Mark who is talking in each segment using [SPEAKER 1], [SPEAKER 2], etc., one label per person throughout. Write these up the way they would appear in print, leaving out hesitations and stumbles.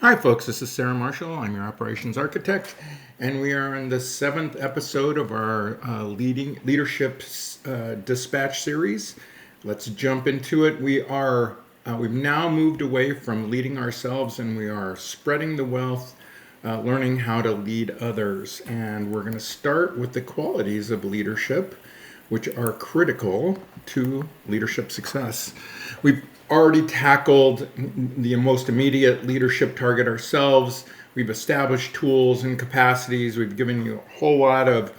[SPEAKER 1] Hi, folks. This is Sarah Marshall. I'm your operations architect, and we are in the seventh episode of our leadership dispatch series. Let's jump into it. We've now moved away from leading ourselves, and we are spreading the wealth, learning how to lead others. And we're going to start with the qualities of leadership, which are critical to leadership success. We've already tackled the most immediate leadership target ourselves. We've established tools and capacities. We've given you a whole lot of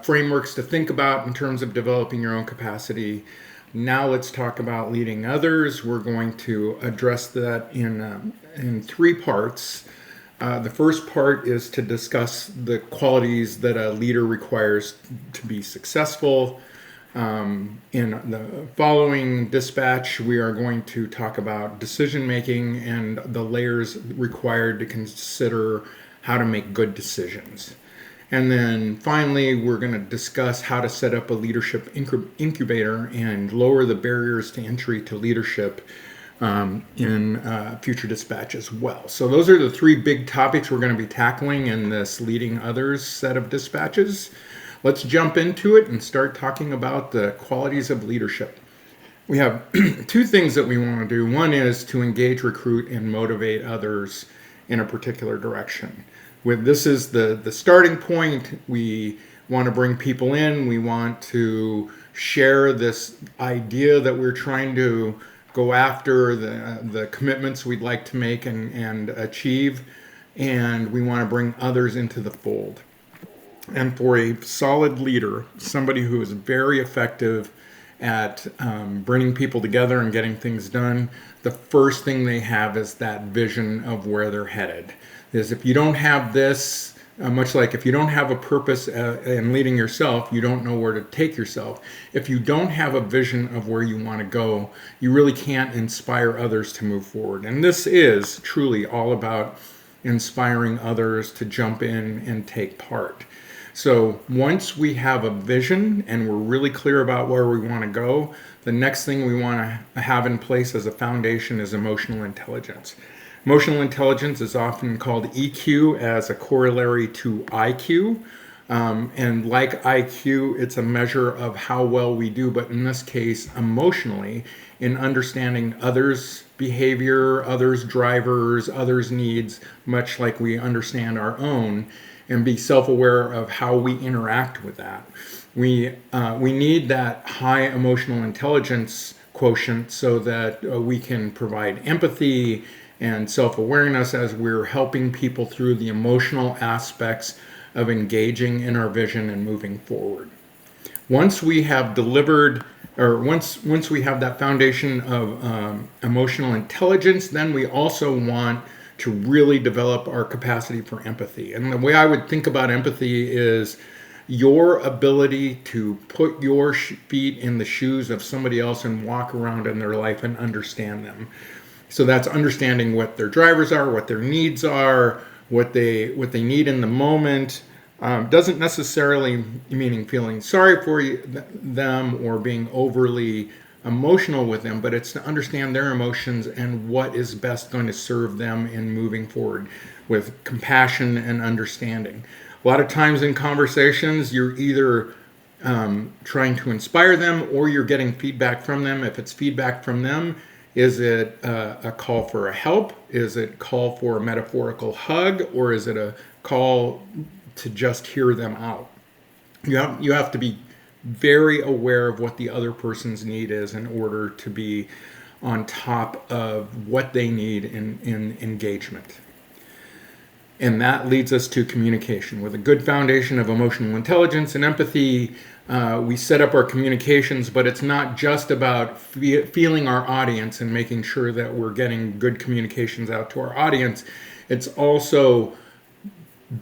[SPEAKER 1] frameworks to think about in terms of developing your own capacity. Now let's talk about leading others. We're going to address that in three parts. The first part is to discuss the qualities that a leader requires to be successful. In the following dispatch, we are going to talk about decision making and the layers required to consider how to make good decisions. And then finally, we're going to discuss how to set up a leadership incubator and lower the barriers to entry to leadership in future dispatch as well. So those are the three big topics we're going to be tackling in this Leading Others set of dispatches. Let's jump into it and start talking about the qualities of leadership. We have two things that we want to do. One is to engage, recruit, and motivate others in a particular direction. This is the starting point. We want to bring people in. We want to share this idea that we're trying to go after, the commitments we'd like to make and achieve, and we want to bring others into the fold. And for a solid leader, somebody who is very effective at bringing people together and getting things done, the first thing they have is that vision of where they're headed. Is if you don't have this, much like if you don't have a purpose in leading yourself, you don't know where to take yourself. If you don't have a vision of where you want to go, you really can't inspire others to move forward. And this is truly all about inspiring others to jump in and take part. So once we have a vision and we're really clear about where we want to go, the next thing we want to have in place as a foundation is emotional intelligence. Emotional intelligence is often called EQ as a corollary to IQ. And like IQ, it's a measure of how well we do, but in this case, emotionally, in understanding others' behavior, others' drivers, others' needs, much like we understand our own, and be self-aware of how we interact with that. We need that high emotional intelligence quotient so that we can provide empathy and self-awareness as we're helping people through the emotional aspects of engaging in our vision and moving forward. Once we have delivered, or once we have that foundation of emotional intelligence, then we also want to really develop our capacity for empathy. And the way I would think about empathy is your ability to put your feet in the shoes of somebody else and walk around in their life and understand them. So that's understanding what their drivers are, what their needs are, what they need in the moment. Doesn't necessarily meaning feeling sorry for them or being overly emotional with them, but it's to understand their emotions and what is best going to serve them in moving forward with compassion and understanding. A lot of times in conversations, you're either trying to inspire them or you're getting feedback from them. If it's feedback from them, is it a call for a help? Is it a call for a metaphorical hug? Or is it a call to just hear them out? You have to be very aware of what the other person's need is in order to be on top of what they need in engagement. And that leads us to communication. With a good foundation of emotional intelligence and empathy, we set up our communications, but it's not just about feeling our audience and making sure that we're getting good communications out to our audience. It's also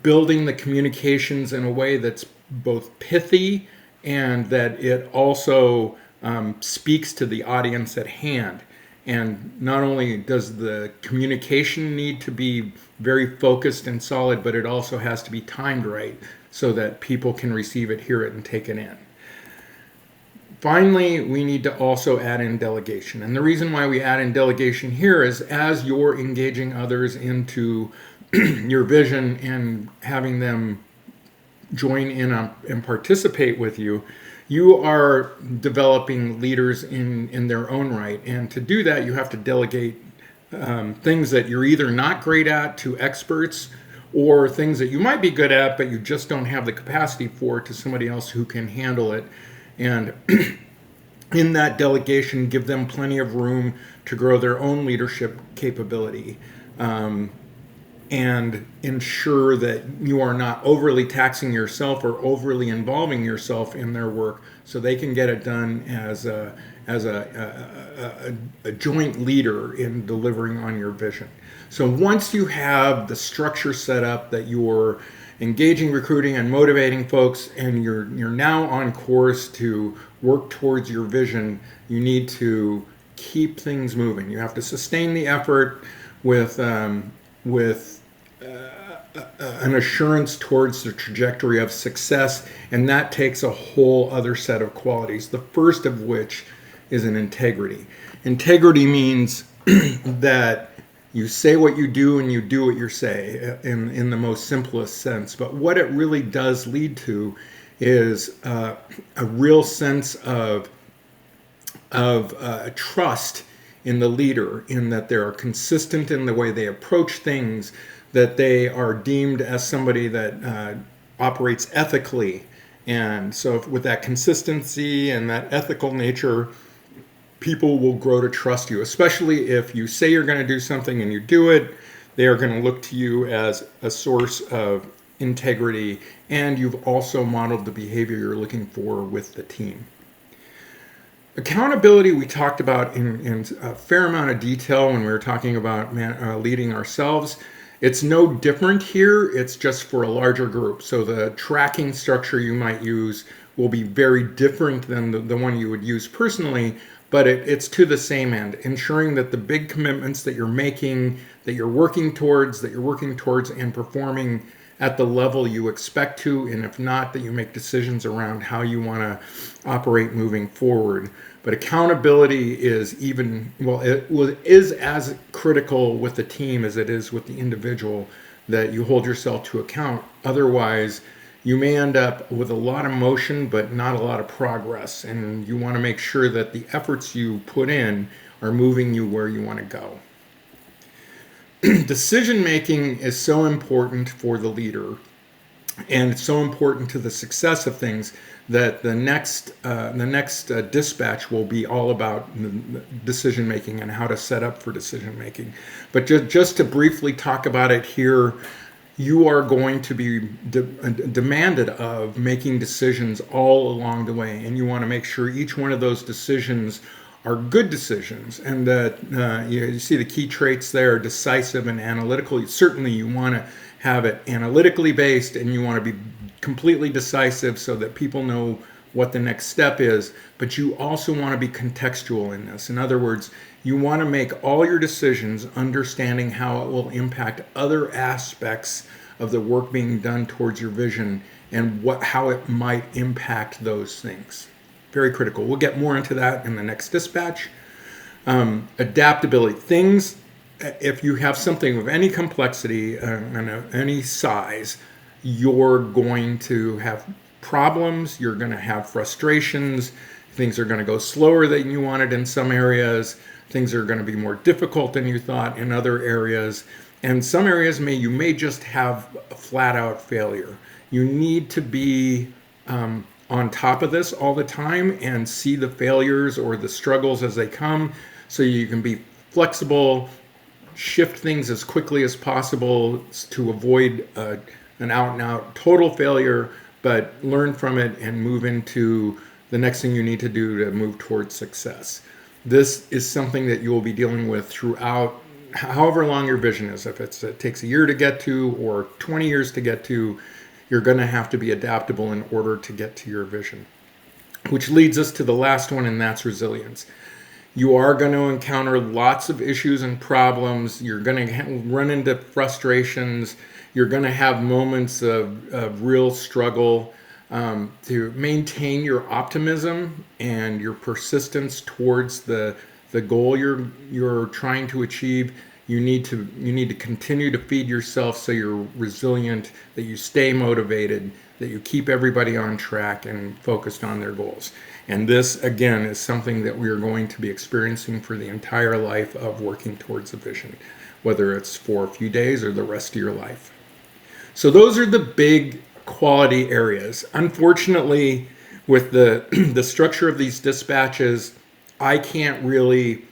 [SPEAKER 1] building the communications in a way that's both pithy and that it also speaks to the audience at hand. And not only does the communication need to be very focused and solid, but it also has to be timed right so that people can receive it, hear it, and take it in. Finally, we need to also add in delegation. And the reason why we add in delegation here is as you're engaging others into your vision and having them join in and participate with you, you are developing leaders in their own right. And to do that, you have to delegate things that you're either not great at to experts, or things that you might be good at but you just don't have the capacity for, to somebody else who can handle it. And in that delegation, give them plenty of room to grow their own leadership capability, and ensure that you are not overly taxing yourself or overly involving yourself in their work, so they can get it done as a joint leader in delivering on your vision. So once you have the structure set up that you're engaging, recruiting, and motivating folks, and you're now on course to work towards your vision, you need to keep things moving. You have to sustain the effort with an assurance towards the trajectory of success, and that takes a whole other set of qualities, the first of which is an integrity. Integrity means that you say what you do and you do what you say, in the most simplest sense. But what it really does lead to is a real sense of trust in the leader, in that they are consistent in the way they approach things, that they are deemed as somebody that operates ethically. And so with that consistency and that ethical nature, people will grow to trust you, especially if you say you're going to do something and you do it. They are going to look to you as a source of integrity, and you've also modeled the behavior you're looking for with the team. Accountability we talked about in a fair amount of detail when we were talking about leading ourselves. It's no different here, it's just for a larger group. So the tracking structure you might use will be very different than the one you would use personally, but it's to the same end, ensuring that the big commitments that you're making, that you're working towards and performing at the level you expect to, and if not, that you make decisions around how you want to operate moving forward. But accountability is is as critical with the team as it is with the individual, that you hold yourself to account. Otherwise, you may end up with a lot of motion but not a lot of progress, and you want to make sure that the efforts you put in are moving you where you want to go. Decision making is so important for the leader, and it's so important to the success of things, that the next dispatch will be all about decision making and how to set up for decision making. But just to briefly talk about it here, you are going to be demanded of making decisions all along the way, and you want to make sure each one of those decisions are good decisions, and that you see the key traits there: decisive and analytical. Certainly you want to have it analytically based, and you want to be completely decisive so that people know what the next step is, but you also want to be contextual in this. In other words, you want to make all your decisions understanding how it will impact other aspects of the work being done towards your vision, and how it might impact those things. Very critical. We'll get more into that in the next dispatch. Adaptability. Things, if you have something of any complexity and any size, you're going to have problems, you're going to have frustrations, things are going to go slower than you wanted in some areas, things are going to be more difficult than you thought in other areas, and some areas you may just have a flat out failure. You need to be on top of this all the time and see the failures or the struggles as they come, so you can be flexible, shift things as quickly as possible to avoid an out-and-out total failure, but learn from it and move into the next thing you need to do to move towards success. This is something that you will be dealing with throughout however long your vision is. If it takes a year to get to or 20 years to get to, you're going to have to be adaptable in order to get to your vision. Which leads us to the last one, and that's resilience. You are going to encounter lots of issues and problems. You're going to run into frustrations. You're going to have moments of real struggle. to maintain your optimism and your persistence towards the goal you're trying to achieve. You need to continue to feed yourself so you're resilient, that you stay motivated, that you keep everybody on track and focused on their goals. And this, again, is something that we are going to be experiencing for the entire life of working towards a vision, whether it's for a few days or the rest of your life. So those are the big quality areas. Unfortunately, with the the structure of these dispatches, I can't really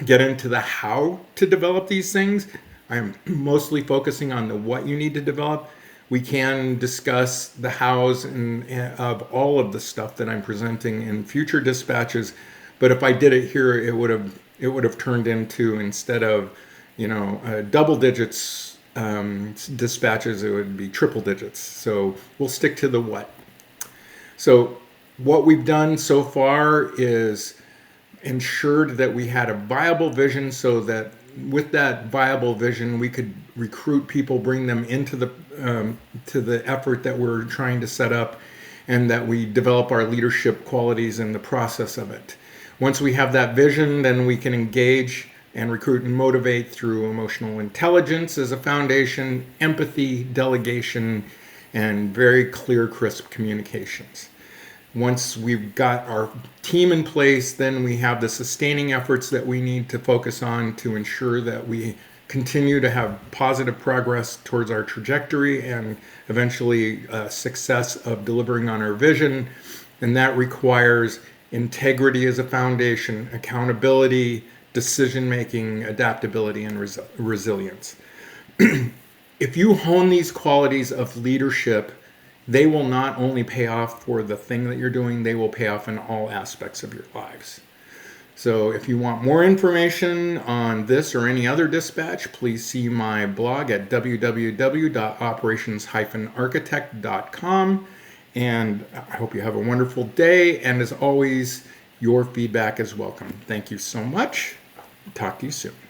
[SPEAKER 1] get into the how to develop these things. I'm mostly focusing on the what you need to develop. We can discuss the hows of all of the stuff that I'm presenting in future dispatches, but if I did it here, it would have turned into, instead of double digits dispatches, it would be triple digits. So we'll stick to the what. So what we've done so far is ensured that we had a viable vision, so that with that viable vision we could recruit people, bring them into the to the effort that we're trying to set up, and that we develop our leadership qualities in the process of it. Once we have that vision, then we can engage and recruit and motivate through emotional intelligence as a foundation, empathy, delegation, and very clear, crisp communications. Once we've got our team in place, then we have the sustaining efforts that we need to focus on to ensure that we continue to have positive progress towards our trajectory and eventually success of delivering on our vision. And that requires integrity as a foundation, accountability, decision-making, adaptability, and resilience. If you hone these qualities of leadership, they will not only pay off for the thing that you're doing, they will pay off in all aspects of your lives. So if you want more information on this or any other dispatch, please see my blog at www.operations-architect.com. And I hope you have a wonderful day. And as always, your feedback is welcome. Thank you so much. Talk to you soon.